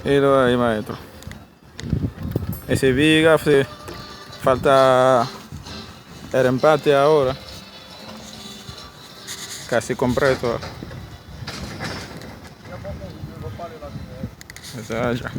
Hilo ahí, maestro. Ese viga, falta el empate ahora. Casi completo. Esa ya.